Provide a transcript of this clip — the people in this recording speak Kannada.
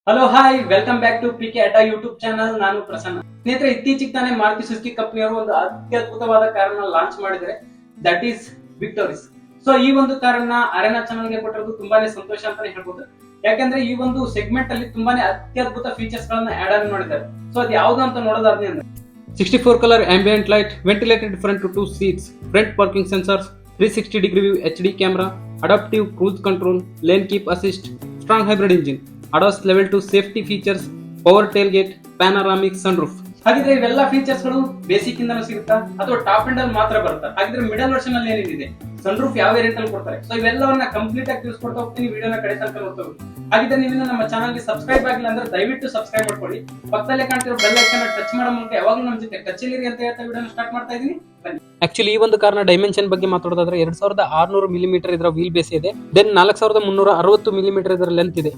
Hello hi welcome back to PK ಅಡ್ಡ ಯೂಟ್ಯೂಬ್ ಚಾನಲ್. ನಾನು ಪ್ರಸನ್ನ. ಸ್ನೇಹಿತರೆ, ಇತ್ತೀಚೆಗೆ ತಾನೇ ಮಾರುತಿ ಸುಜುಕಿ ಕಂಪನಿಯವರು ಒಂದು ಅತ್ಯದ್ಭುತವಾದ ಕಾರನ್ನ ಲಾಂಚ್ ಮಾಡಿದರೆ, ದಟ್ ಈಸ್ ವಿಕ್ಟೋರಿಸ್. ಸೊ ಈ ಒಂದು ಕಾರನ್ನ ಅರೆನಾ ಚಾನಲ್ ಗೆ ಕೊಟ್ಟಿರೋದು ತುಂಬಾನೇ ಸಂತೋಷ ಅಂತಾನೆ ಹೇಳ್ಬೋದು. ಯಾಕಂದ್ರೆ ಈ ಒಂದು ಸೆಗ್ಮೆಂಟ್ ಅಲ್ಲಿ ತುಂಬಾನೇ ಅತ್ಯದ್ಭುತ ಫೀಚರ್ಸ್ ಗಳನ್ನ ಆಡ್ ಆನ್ ಮಾಡಿದ್ದಾರೆ. ಸೊ ಅದು ಯಾವ್ದು ಅಂತ ನೋಡೋದಾದ್ರೆ ಅಂದ್ರೆ 64 colour ambient light, ventilated front to 2 seats, front parking sensors, 360 degree view HD camera, adaptive cruise control, lane keep assist, strong hybrid engine, ADAS level 2 safety features, power tailgate, panoramic sunroof. ಹಾಗಿದ್ರೆ ಇವೆಲ್ಲ ಫೀಚರ್ಸ್ ಗಳು ಬೇಸಿಕ್ ಇಂದನೂ ಸಿಗುತ್ತಾ ಅಥವಾ ಟಾಪ್ ಎಂಡ್ ಅಲ್ಲಿ ಮಾತ್ರ ಬರುತ್ತಾ? ಹಾಗಿದ್ರೆ ಮಿಡಲ್ ವರ್ಷನ್ ಅಲ್ಲಿ ಏನಿದೆ, ಸನ್ರೂಫ್ ಯಾವ ವೇರಿಯಂಟ್ ಅಲ್ಲಿ ಕೊಡ್ತಾರೆ? ಸೊ ಇವೆಲ್ಲವನ್ನ ಕಂಪ್ಲೀಟ್ ಆಗಿ ತಿಳಿಸ್ಕೊಡ್ತಾ ಹೋಗ್ತೀನಿ. ವಿಡಿಯೋನ ಕಡೆ ತನಕ ನೋಡ್ತಾ ಹೋಗಿ. ಹಾಗಿದ್ರೆ ನೀವು ನಮ್ಮ ಚಾನಲ್ ಗೆ ಸಬ್ಸ್ಕ್ರೈಬ್ ಆಗಿಲ್ಲ ಅಂದ್ರೆ ದಯವಿಟ್ಟು ಸಬ್ಸ್ಕ್ರೈಬ್ ಮಾಡ್ಕೊಳ್ಳಿ. ಪಕ್ಕದಲ್ಲೇ ಕಾಣ್ತಿರೋ ಬೆಲ್ ಐಕಾನ್ ಟಚ್ ಮಾಡೋ ಮೂಲಕ ಯಾವಾಗಲೂ ನಮ್ಮ ಜೊತೆ ಕಚ್ಚಲಿರಿ ಅಂತ ಹೇಳ್ತಾ ವಿಡಿಯೋನ ಸ್ಟಾರ್ಟ್ ಮಾಡ್ತಾ ಇದೀನಿ. ಆಕ್ಚುಲಿ ಈ ಒಂದು ಕಾರ್ನ ಡೈಮೆನ್ಷನ್ ಬಗ್ಗೆ ಮಾತಾಡೋದಾದ್ರೆ 2600 mm ಇದರ ವೀಲ್ ಬೇಸ್ ಇದೆ. ದೆನ್ 4360 mm ಇದರ ಲೆಂತ್ ಇದೆ.